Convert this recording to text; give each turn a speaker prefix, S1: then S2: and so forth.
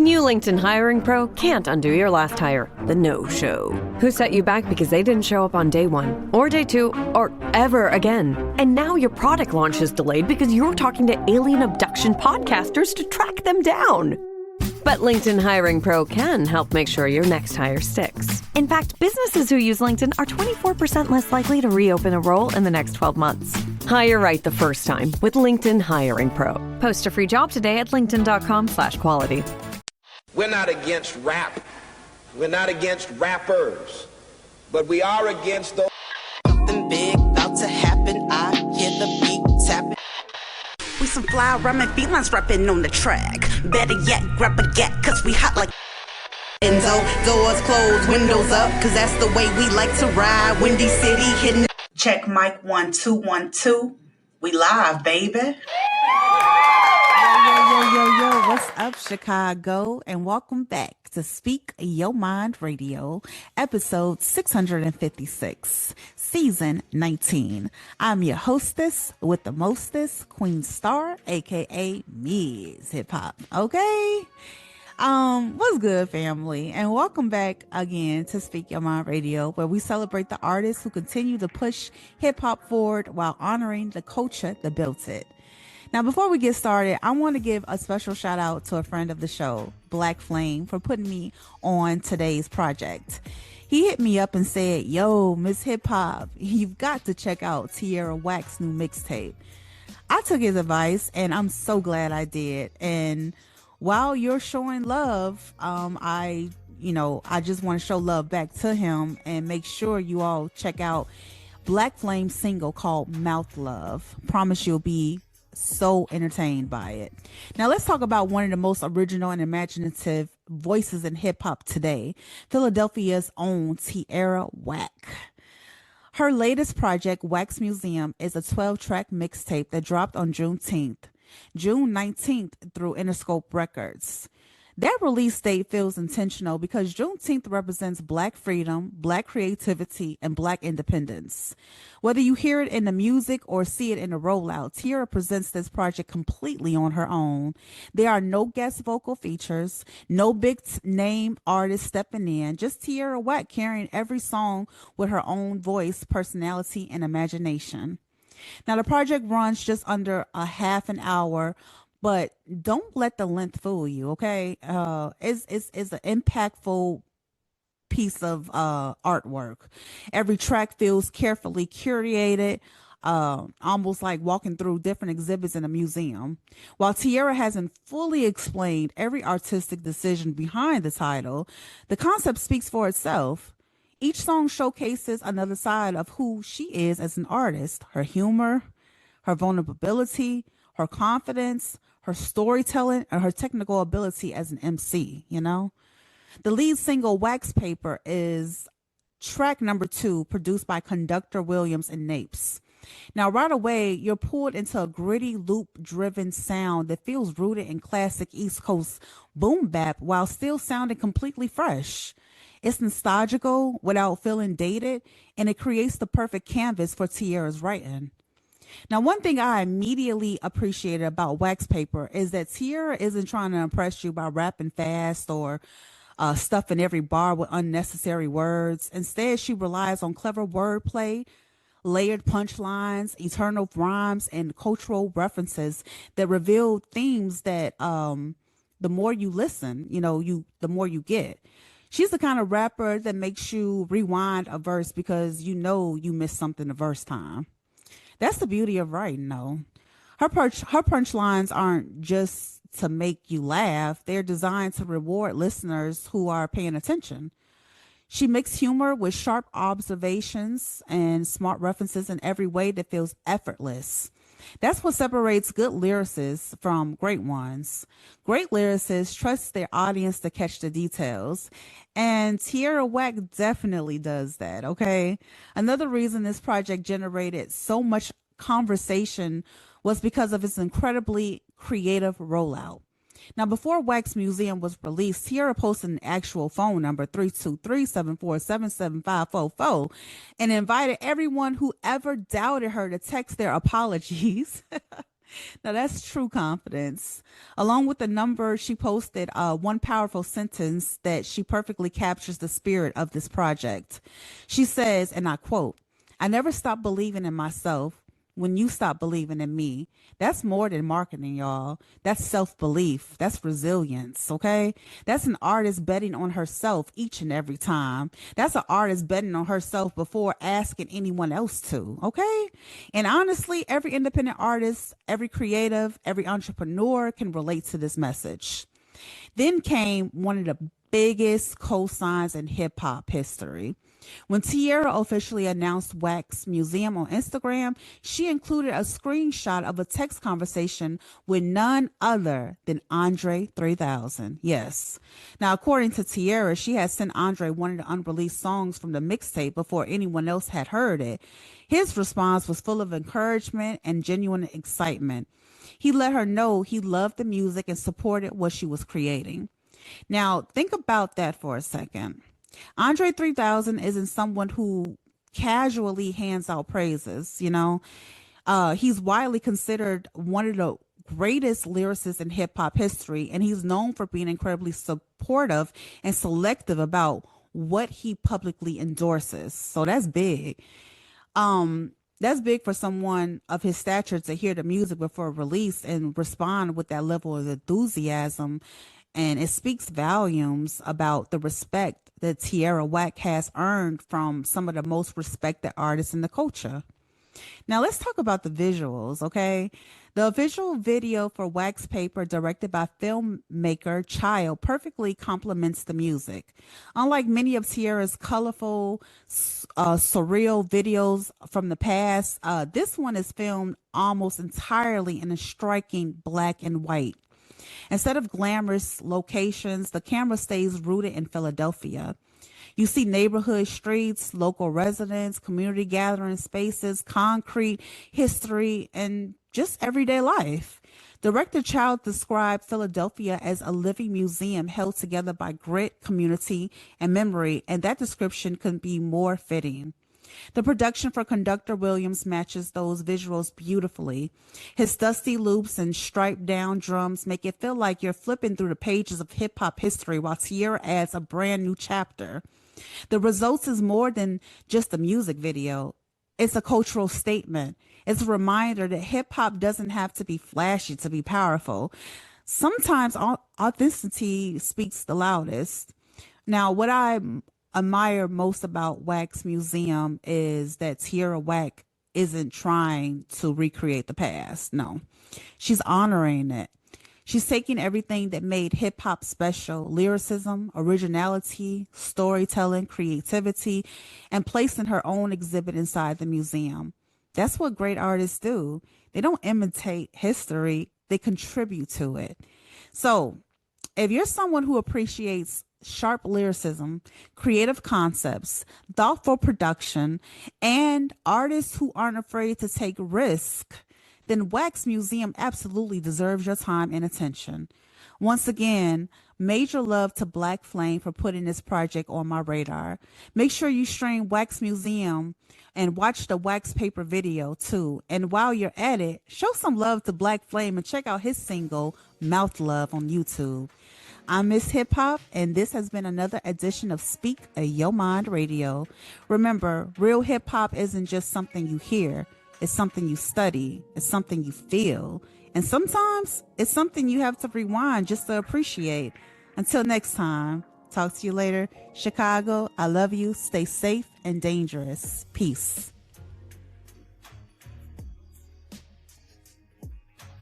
S1: new LinkedIn Hiring Pro can't undo your last hire, the no-show. Who set you back because they didn't show up on day one, or day two, or ever again. And now your product launch is delayed because you're talking to alien abduction podcasters to track them down. But LinkedIn Hiring Pro can help make sure your next hire sticks. In fact, businesses who use LinkedIn are 24% less likely to reopen a role in the next 12 months. Hire right the first time with LinkedIn Hiring Pro. Post a free job today at linkedin.com/quality.
S2: We're not against rap. We're not against rappers. But we are against those.
S3: Something big about to happen. I hear the beat tapping. We some fly rhyming felines rapping on the track. Better yet, grab a gat, cause we hot like Enzo. Doors closed, windows up, cause that's the way we like to ride. Windy City hitting. Check mic 1 2 1 2. We live, baby.
S4: Yo, what's up, Chicago? And welcome back to Speak Your Mind Radio, episode 656, season 19. I'm your hostess with the mostest, Queen Star, aka Ms. Hip Hop. Okay? What's good, family? And welcome back again to Speak Your Mind Radio, where we celebrate the artists who continue to push hip hop forward while honoring the culture that built it. Now, before we get started, I want to give a special shout out to a friend of the show, Black Flame, for putting me on today's project. He hit me up and said, yo, Miss Hip Hop, you've got to check out Tierra Wax's new mixtape. I took his advice and I'm so glad I did. And while you're showing love, I just want to show love back to him and make sure you all check out Black Flame's single called Mouth Love. Promise you'll be so entertained by it. Now let's talk about one of the most original and imaginative voices in hip hop today, Philadelphia's own Tierra Whack. Her latest project, Wax Museum, is a 12-track mixtape that dropped on June 19th through Interscope Records. That release date feels intentional because Juneteenth represents Black freedom, Black creativity, and Black independence. Whether you hear it in the music or see it in the rollout, Tierra presents this project completely on her own. There are no guest vocal features, no big name artist stepping in, just Tierra Whack carrying every song with her own voice, personality, and imagination. Now, the project runs just under a half an hour, but don't let the length fool you, okay? It's an impactful piece of artwork. Every track feels carefully curated, almost like walking through different exhibits in a museum. While Tierra hasn't fully explained every artistic decision behind the title, the concept speaks for itself. Each song showcases another side of who she is as an artist, her humor, her vulnerability, her confidence, her storytelling, and her technical ability as an MC, you know? The lead single, Wax Paper, is track number 2, produced by Conductor Williams and Napes. Now, right away, you're pulled into a gritty, loop-driven sound that feels rooted in classic East Coast boom bap while still sounding completely fresh. It's nostalgical without feeling dated, and it creates the perfect canvas for Tierra's writing. Now, one thing I immediately appreciated about Wax Paper is that Tierra isn't trying to impress you by rapping fast or stuffing every bar with unnecessary words. Instead, she relies on clever wordplay, layered punchlines, eternal rhymes, and cultural references that reveal themes that the more you listen, the more you get. She's the kind of rapper that makes you rewind a verse because you know you missed something the first time. That's the beauty of writing, though. Her punchlines aren't just to make you laugh. They're designed to reward listeners who are paying attention. She mixes humor with sharp observations and smart references in every way that feels effortless. That's what separates good lyricists from great ones. Great lyricists trust their audience to catch the details. And Tierra Whack definitely does that, okay? Another reason this project generated so much conversation was because of its incredibly creative rollout. Now, before Wax Museum was released, Tierra posted an actual phone number, 323-747-7544, and invited everyone who ever doubted her to text their apologies. Now that's true confidence. Along with the number, she posted one powerful sentence that she perfectly captures the spirit of this project. She says, and I quote, "I never stopped believing in myself when you stop believing in me." That's more than marketing, y'all. That's self-belief. That's resilience, okay? That's an artist betting on herself each and every time. That's an artist betting on herself before asking anyone else to, okay? And honestly, every independent artist, every creative, every entrepreneur can relate to this message. Then came one of the biggest cosigns in hip hop history. When Tierra officially announced Wax Museum on Instagram, she included a screenshot of a text conversation with none other than André 3000. Yes. Now, according to Tierra, she had sent André one of the unreleased songs from the mixtape before anyone else had heard it. His response was full of encouragement and genuine excitement. He let her know he loved the music and supported what she was creating. Now, think about that for a second. Andre 3000 isn't someone who casually hands out praises, you know. He's widely considered one of the greatest lyricists in hip hop history, and he's known for being incredibly supportive and selective about what he publicly endorses. So that's big. That's big for someone of his stature to hear the music before release and respond with that level of enthusiasm. And it speaks volumes about the respect that Tierra Whack has earned from some of the most respected artists in the culture. Now let's talk about the visuals, okay? The official video for Wax Paper, directed by filmmaker Child, perfectly complements the music. Unlike many of Tierra's colorful, surreal videos from the past, this one is filmed almost entirely in a striking black and white. Instead of glamorous locations, the camera stays rooted in Philadelphia. You see neighborhood streets, local residents, community gathering spaces, concrete, history, and just everyday life. Director Child described Philadelphia as a living museum held together by grit, community, and memory, and that description couldn't be more fitting. The production for Conductor Williams matches those visuals beautifully. His dusty loops and striped down drums make it feel like you're flipping through the pages of hip hop history, while Tierra adds a brand new chapter. The results is more than just a music video. It's a cultural statement. It's a reminder that hip hop doesn't have to be flashy to be powerful. Sometimes authenticity speaks the loudest. Now, what I admire most about Wax Museum is that Tierra Whack isn't trying to recreate the past. No, she's honoring it. She's taking everything that made hip hop special, lyricism, originality, storytelling, creativity, and placing her own exhibit inside the museum. That's what great artists do. They don't imitate history, they contribute to it. So, if you're someone who appreciates sharp lyricism, creative concepts, thoughtful production, and artists who aren't afraid to take risk, then Wax Museum absolutely deserves your time and attention. Once again, major love to Black Flame for putting this project on my radar. Make sure you stream Wax Museum and watch the Wax Paper video too. And while you're at it, show some love to Black Flame and check out his single, Mouth Love, on YouTube. I'm Miss Hip Hop, and this has been another edition of Speak Your Mind Radio. Remember, real hip hop isn't just something you hear. It's something you study. It's something you feel. And sometimes it's something you have to rewind just to appreciate. Until next time, talk to you later. Chicago, I love you. Stay safe and dangerous. Peace.